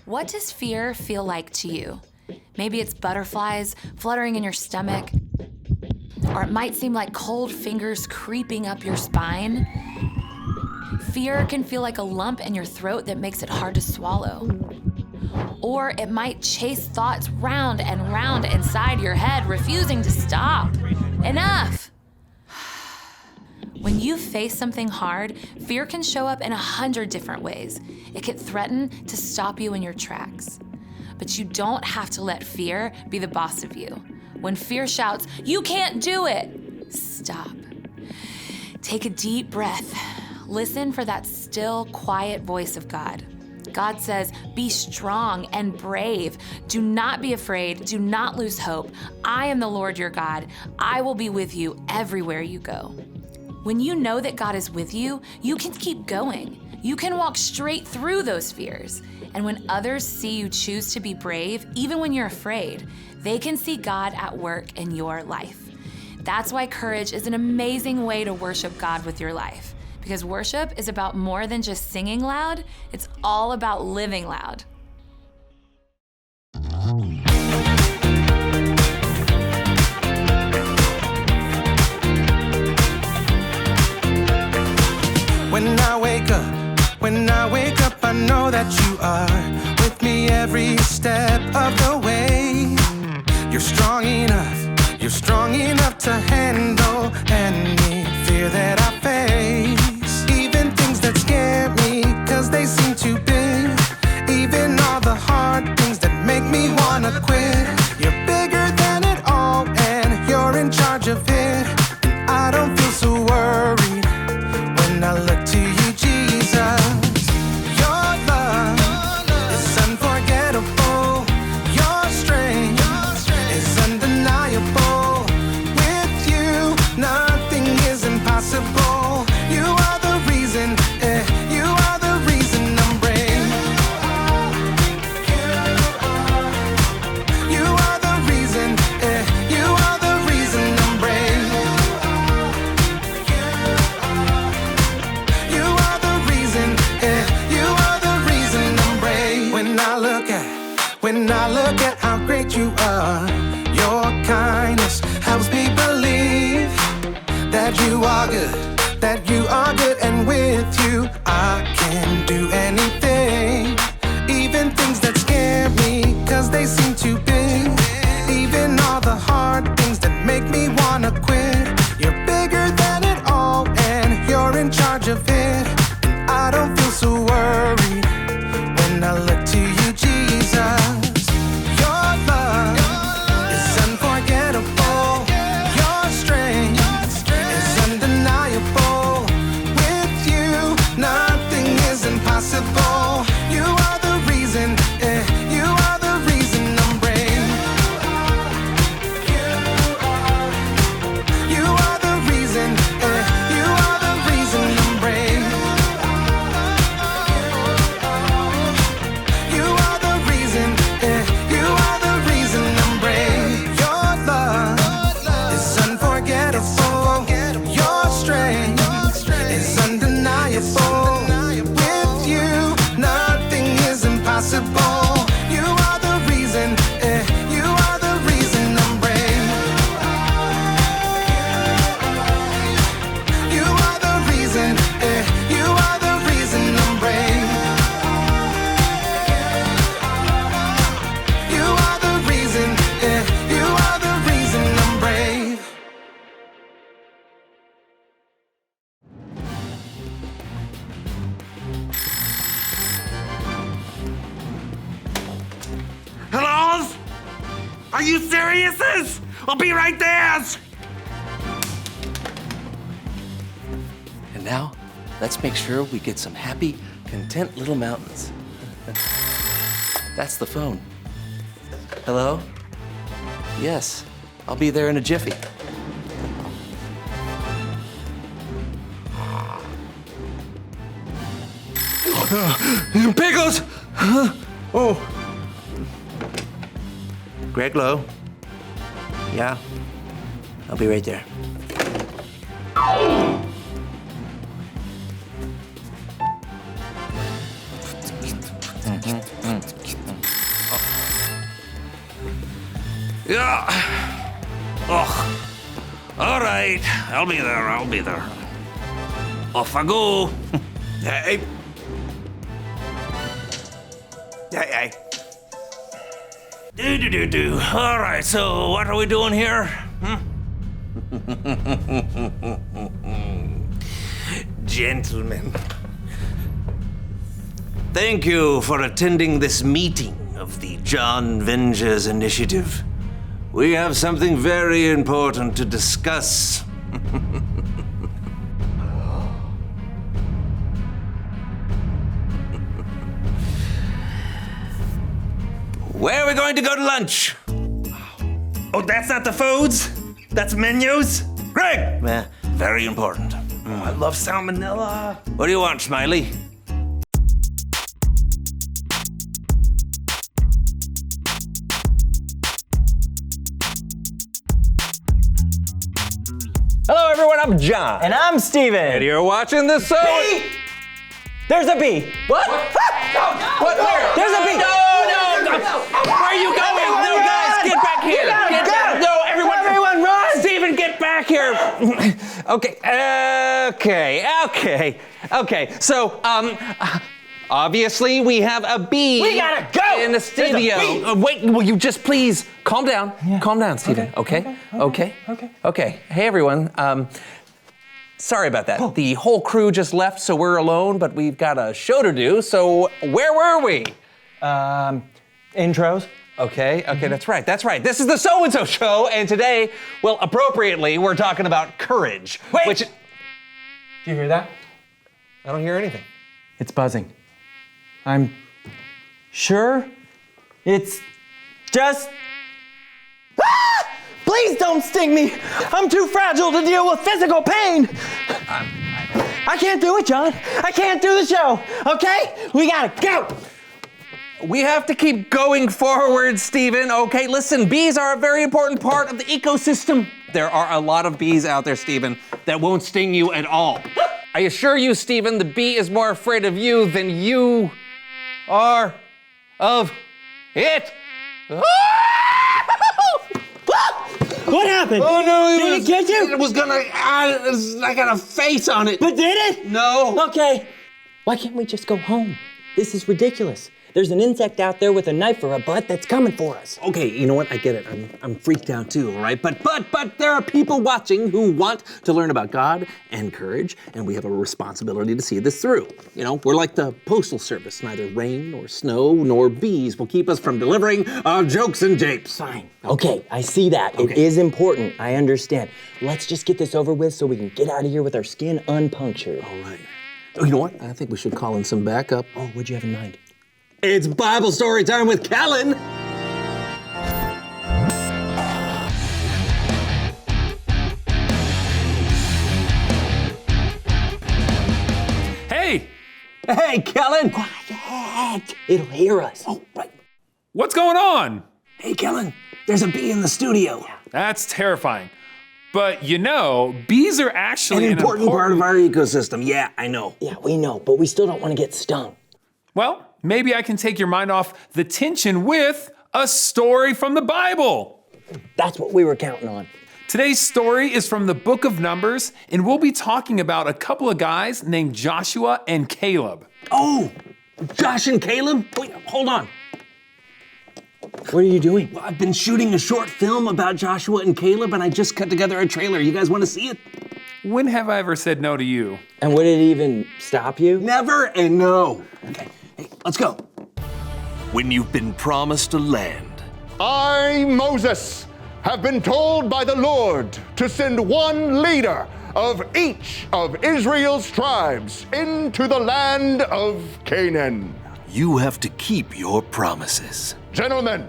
What does fear feel like to you? Maybe it's butterflies fluttering in your stomach, or it might seem like cold fingers creeping up your spine. Fear can feel like a lump in your throat that makes it hard to swallow. Or it might chase thoughts round and round inside your head, refusing to stop. Enough! When you face something hard, fear can show up in 100 different ways. It can threaten to stop you in your tracks. But you don't have to let fear be the boss of you. When fear shouts, "You can't do it," stop. Take a deep breath. Listen for that still, quiet voice of God. God says, "Be strong and brave. Do not be afraid. Do not lose hope. I am the Lord your God. I will be with you everywhere you go." When you know that God is with you, you can keep going. You can walk straight through those fears. And when others see you choose to be brave, even when you're afraid, they can see God at work in your life. That's why courage is an amazing way to worship God with your life. Because worship is about more than just singing loud, it's all about living loud. When I wake up, I know that you are with me every step of the way. You're strong enough to handle any fear that I face. Even things that scare me, 'cause they seem too big. Even all the hard things that make me wanna quit. You're bigger than it all, and you're in charge of it. And I don't feel so worried when I look to you, Jesus. Your love is unforgettable. Your strength is undeniable. With you, nothing is impossible. You are the reason, you are the reason I'm brave. You are the reason, you are the reason I'm brave. You are the reason, you are the reason I'm brave. When I look at how great you are, your kindness helps me believe that you are good, and with you I can do anything. Even things that scare me, 'cause they seem too big. Even all the hard things that make me wanna quit. You're bigger than it all, and you're in charge of it. And I don't feel so worried when I look to you, Jesus. Your love is unforgettable. Your strength is undeniable. With you, nothing is impossible. You are the reason, you are the reason I'm brave. You are the reason, you are the reason I'm brave. You are the reason, you are the reason I'm brave. Your love is unforgettable. Your strength is undeniable. With you, nothing is impossible. You are the reason, you are the reason I'm brave. You are the reason, you are the reason I'm brave. You are the reason, you are the reason I'm brave. Hello? Are you serious? I'll be right there. And now, let's make sure we get some happy, content little mountains. That's the phone. Hello? Yes, I'll be there in a jiffy. Pickles! Oh. Greg Lowe? Yeah, I'll be right there. Yeah. Oh. All right. I'll be there. Off I go. Hey. Hey. Do. All right, so what are we doing here? Gentlemen, thank you for attending this meeting of the John Vengers Initiative. We have something very important to discuss. Where are we going to go to lunch? Oh, that's not the foods? That's menus? Greg! Very important. I love salmonella. What do you want, Smiley? Hello, everyone. I'm John. And I'm Steven. And you're watching this show. Bee! There's a bee. What? What? Where? There's a bee. No. Where are you going? No, guys, get back here. Get back. No, everyone run. Steven, get back here. Okay. So, obviously we have a bee. We gotta go. In the studio. Wait, will you just please calm down? Yeah. Calm down, Steven. Okay. Hey, everyone. Sorry about that. Oh. The whole crew just left, so we're alone, but we've got a show to do. So where were we? Intros. Okay, that's right. This is the So-and-So Show, and today, well, appropriately, we're talking about courage. Wait! Which, Do you hear that? I don't hear anything. It's buzzing. I'm sure it's just... Ah! Please don't sting me! I'm too fragile to deal with physical pain! I can't do it, John. I can't do the show, okay? We gotta go! We have to keep going forward, Steven. Okay, listen, bees are a very important part of the ecosystem. There are a lot of bees out there, Steven, that won't sting you at all. I assure you, Steven, the bee is more afraid of you than you are of it. What happened? Oh no, Did it get you? It was gonna, I got a face on it. But did it? No. Okay. Why can't we just go home? This is ridiculous. There's an insect out there with a knife or a butt that's coming for us. Okay, you know what? I get it. I'm freaked out too, all right? But there are people watching who want to learn about God and courage, and we have a responsibility to see this through. You know, we're like the postal service. Neither rain nor snow nor bees will keep us from delivering our jokes and japes. Fine. Okay, I see that. It is important. I understand. Let's just get this over with so we can get out of here with our skin unpunctured. All right. Oh, you know what? I think we should call in some backup. Oh, what'd you have in mind? It's Bible story time with Kellen. Hey, Hey, Kellen. Quiet. It'll hear us. Oh, right. what's going on? Hey, Kellen. There's a bee in the studio. That's terrifying. But you know, bees are actually An important part of our ecosystem. Yeah, I know. Yeah, we know, but we still don't want to get stung. Well, maybe I can take your mind off the tension with a story from the Bible. That's what we were counting on. Today's story is from the book of Numbers, and we'll be talking about a couple of guys named Joshua and Caleb. Oh, Josh and Caleb? Wait, hold on. What are you doing? Well, I've been shooting a short film about Joshua and Caleb, and I just cut together a trailer. You guys want to see it? When have I ever said no to you? And would it even stop you? Never and no. Okay, hey, let's go. When you've been promised a land, I, Moses, have been told by the Lord to send one leader of each of Israel's tribes into the land of Canaan. you have to keep your promises. Gentlemen,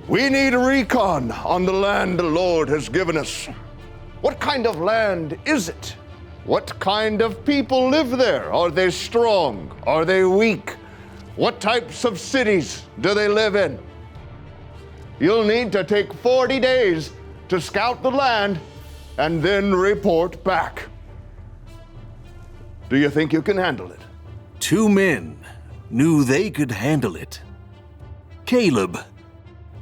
we need a recon on the land the Lord has given us. What kind of land is it? What kind of people live there? Are they strong? Are they weak? What types of cities do they live in? You'll need to take 40 days to scout the land and then report back. Do you think you can handle it? 2 men knew they could handle it. Caleb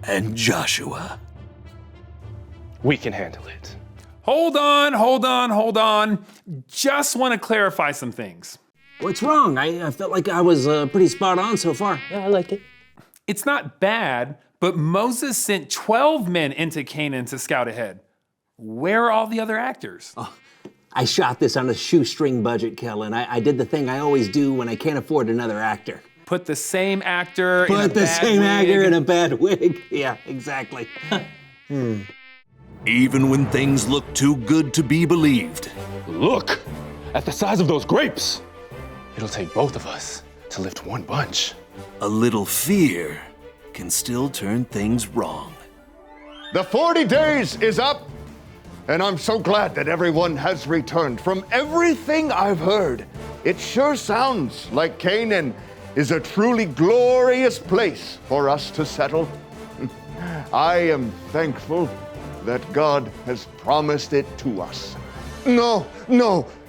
and Joshua. We can handle it. Hold on. Just want to clarify some things. What's wrong? I felt like I was pretty spot on so far. Yeah, I liked it. It's not bad, but Moses sent 12 men into Canaan to scout ahead. Where are all the other actors? I shot this on a shoestring budget, Kellen. I did the thing I always do when I can't afford another actor. Put the same actor in a Put the bad same actor wig. in a bad wig. Yeah, exactly. Even when things look too good to be believed, Look at the size of those grapes. It'll take both of us to lift one bunch. a little fear can still turn things wrong. The 40 days is up, and I'm so glad that everyone has returned. From everything I've heard, it sure sounds like Canaan is a truly glorious place for us to settle. I am thankful that God has promised it to us. No,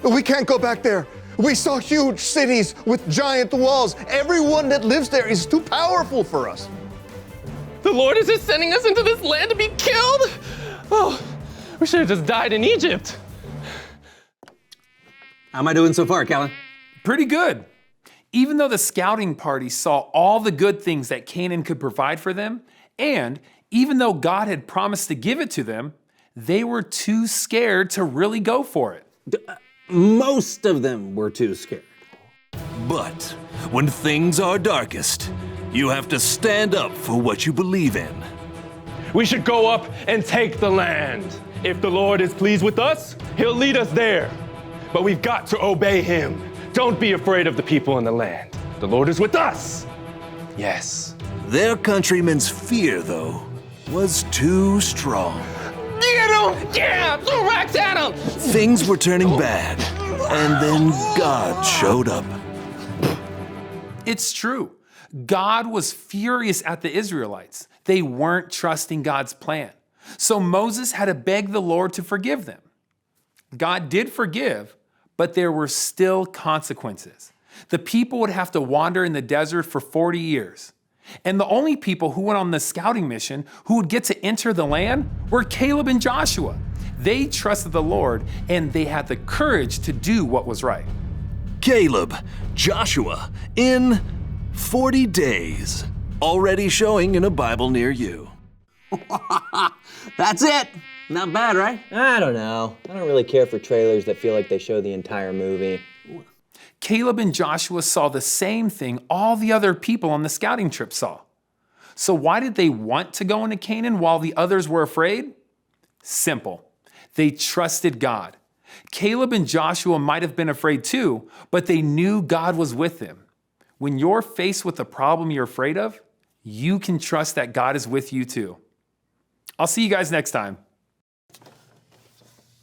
we can't go back there. We saw huge cities with giant walls. Everyone that lives there is too powerful for us. The Lord is just sending us into this land to be killed? Oh, we should have just died in Egypt. How am I doing so far, Kellen? Pretty good. Even though the scouting party saw all the good things that Canaan could provide for them, and even though God had promised to give it to them, they were too scared to really go for it. Most of them were too scared. But when things are darkest, you have to stand up for what you believe in. We should go up and take the land. If the Lord is pleased with us, he'll lead us there. But we've got to obey him. Don't be afraid of the people in the land. The Lord is with us. Yes. Their countrymen's fear, though, was too strong. Get him! Yeah! Throw rocks at him! Things were turning bad, and then God showed up. It's true. God was furious at the Israelites. They weren't trusting God's plan. So Moses had to beg the Lord to forgive them. God did forgive, but there were still consequences. The people would have to wander in the desert for 40 years. And the only people who went on the scouting mission who would get to enter the land were Caleb and Joshua. They trusted the Lord and they had the courage to do what was right. Caleb, Joshua, in 40 days, already showing in a Bible near you. That's it. Not bad, right? I don't know. I don't really care for trailers that feel like they show the entire movie. Caleb and Joshua saw the same thing all the other people on the scouting trip saw. So why did they want to go into Canaan while the others were afraid? Simple. They trusted God. Caleb and Joshua might have been afraid too, but they knew God was with them. When you're faced with a problem you're afraid of, you can trust that God is with you too. I'll see you guys next time.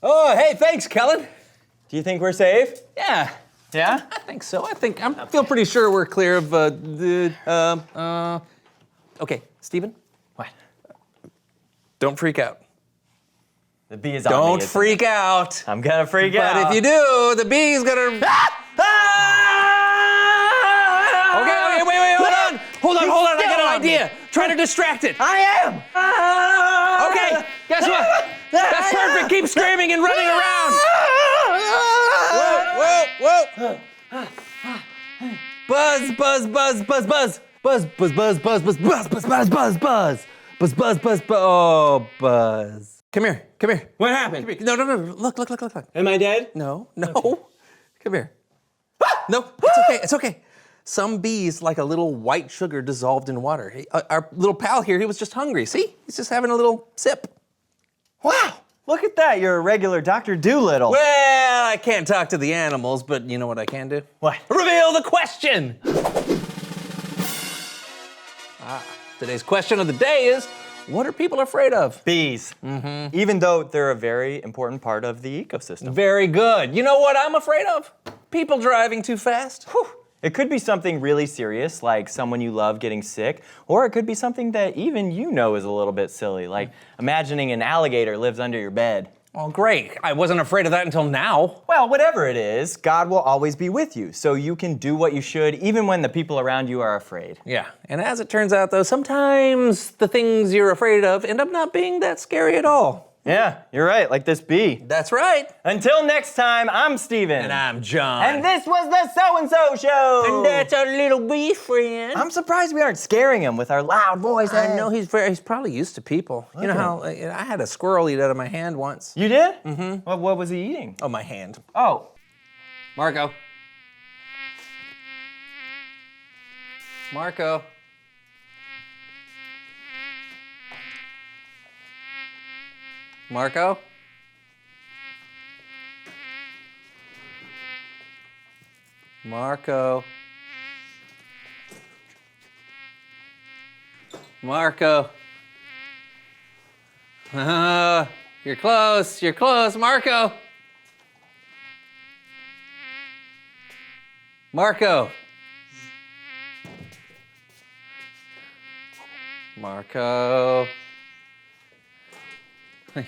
Oh, hey, thanks, Kellen. Do you think we're safe? Yeah, Yeah? I think so. I feel pretty sure we're clear of Okay, Stephen. What? Don't freak out. The bee is on me. Don't isn't freak it? out. I'm gonna freak out. But if you do, the bee's gonna. Okay, wait, hold on. I got an idea. Try to distract it. I am! Okay, guess what? That's perfect. Keep screaming and running around. Whoa. Buzz. Oh, Buzz. Come here. What happened? No. Look. Am I dead? No. Come here. No, it's okay. Some bees like a little white sugar dissolved in water. Our little pal here, he was just hungry. See? He's just having a little sip. Wow! Look at that, you're a regular Dr. Doolittle. Well, I can't talk to the animals, but you know what I can do? What? Reveal the question! Today's question of the day is, what are people afraid of? Bees. Mm-hmm. Even though they're a very important part of the ecosystem. Very good. You know what I'm afraid of? People driving too fast. Whew. It could be something really serious, like someone you love getting sick, or it could be something that even you know is a little bit silly, like imagining an alligator lives under your bed. Oh, great. I wasn't afraid of that until now. Well, whatever it is, God will always be with you, so you can do what you should even when the people around you are afraid. Yeah, and as it turns out though, sometimes the things you're afraid of end up not being that scary at all. Yeah, you're right, like this bee. That's right. Until next time, I'm Steven. And I'm John. And this was the So-and-so Show. And that's our little bee friend. I'm surprised we aren't scaring him with our loud voices. I know he's probably used to people. You know how I had a squirrel eat out of my hand once. You did? Mm-hmm. What was he eating? Oh, my hand. Oh. Marco. Marco. Marco? Marco. Marco. You're close, Marco. Marco. Marco.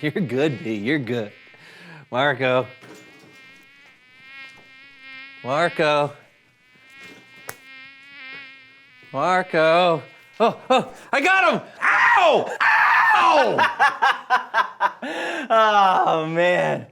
You're good, B. You're good. Marco. Marco. Marco. Oh, I got him! Ow! Ow! Oh, man.